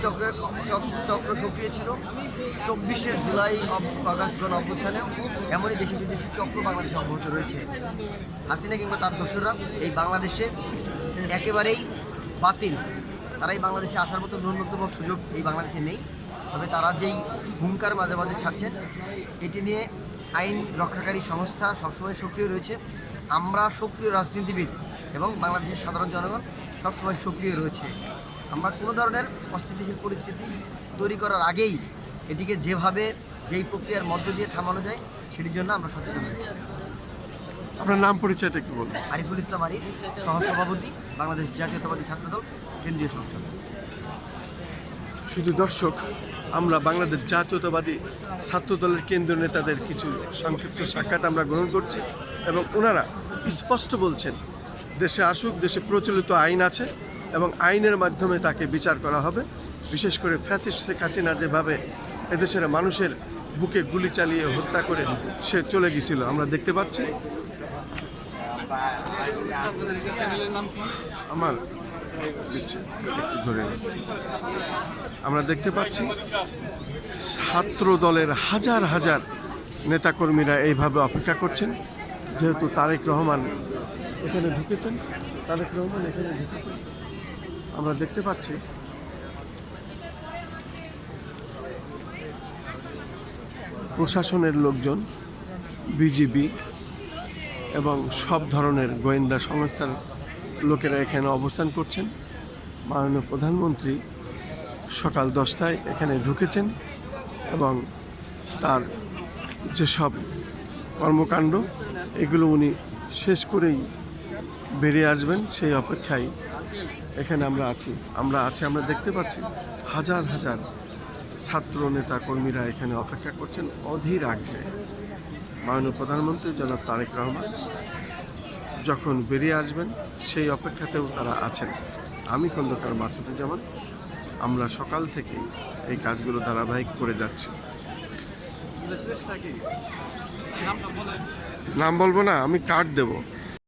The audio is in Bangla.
চক্র সক্রিয় ছিল 24শে জুলাই আগস্ট গণ অভ্যুত্থানেও, এমনই দেশি বিদেশি চক্র বাংলাদেশে অব্যাহত রয়েছে। হাসিনা কিংবা তার দোসররা এই বাংলাদেশে একেবারেই বাতিল। তারা এই বাংলাদেশে আসার মতো ন্যূনতম সুযোগ এই বাংলাদেশে নেই। তবে তারা যেই হুঙ্কার মাঝে মাঝে ছাড়ছেন, এটি নিয়ে আইন রক্ষাকারী সংস্থা সবসময় সক্রিয় রয়েছে। আমরা সক্রিয় রাজনীতিবিদ এবং বাংলাদেশের সাধারণ জনগণ সবসময় সক্রিয় রয়েছে। আমরা কোনো ধরনের অস্থিতিশীল পরিস্থিতি তৈরি করার আগেই এটিকে যেই প্রক্রিয়ার মধ্য দিয়ে থামানো যায় সেটির জন্য আমরা সচেতন হয়েছি। আপনার নাম পরিচয়টা একটু বলুন। আরিফুল ইসলাম আরিফ, সহসভাপতি, বাংলাদেশ জাতীয়তাবাদী ছাত্রদল, কেন্দ্রীয় সংসদ। শুধু দর্শক, আমরা বাংলাদেশ জাতীয়তাবাদী ছাত্রদলের কেন্দ্রীয় নেতাদের কিছু সংক্ষিপ্ত সাক্ষাৎ আমরা গ্রহণ করছি এবং ওনারা স্পষ্ট বলছেন দেশে আসুক, দেশে প্রচলিত আইন আছে এবং আইনের মাধ্যমে তাকে বিচার করা হবে। বিশেষ করে ফ্যাসিস্ট শেখ হাসিনা যেভাবে এদেশের মানুষের বুকে গুলি চালিয়ে হত্যা করে সে চলে গিয়েছিল আমরা দেখতে পাচ্ছি। আমার দিচ্ছে একটু ধরে, আমরা দেখতে পাচ্ছি ছাত্র দলের হাজার হাজার নেতাকর্মীরা এইভাবে অপেক্ষা করছেন। যেহেতু তারেক রহমান এখানে ঢুকেছেন, আমরা দেখতে পাচ্ছি প্রশাসনের লোকজন, বিজিবি এবং সব ধরনের গোয়েন্দা সংস্থার লোকেরা এখানে অবস্থান করছেন। মাননীয় প্রধানমন্ত্রী সকাল 10টায় এখানে ঢুকেছেন এবং তার যেসব কর্মকাণ্ড এগুলো উনি শেষ করেই বেরিয়ে আসবেন, সেই অপেক্ষায় এখানে আমরা দেখতে পাচ্ছি হাজার হাজার ছাত্র নেতা কর্মীরা এখানে অপেক্ষা করছেন অধীর আগ্রহে। মাননীয় প্রধানমন্ত্রী জনাব তারেক রহমান যখন বেরিয়ে আসবেন সেই অপেক্ষাতেও তারা আছেন। আমি খন্দকার মাসুদুজ্জামান, আমরা সকাল থেকে এই কাজগুলো ধারাবাহিক করে যাচ্ছি। নাম বলবো না, আমি কার্ড দেব।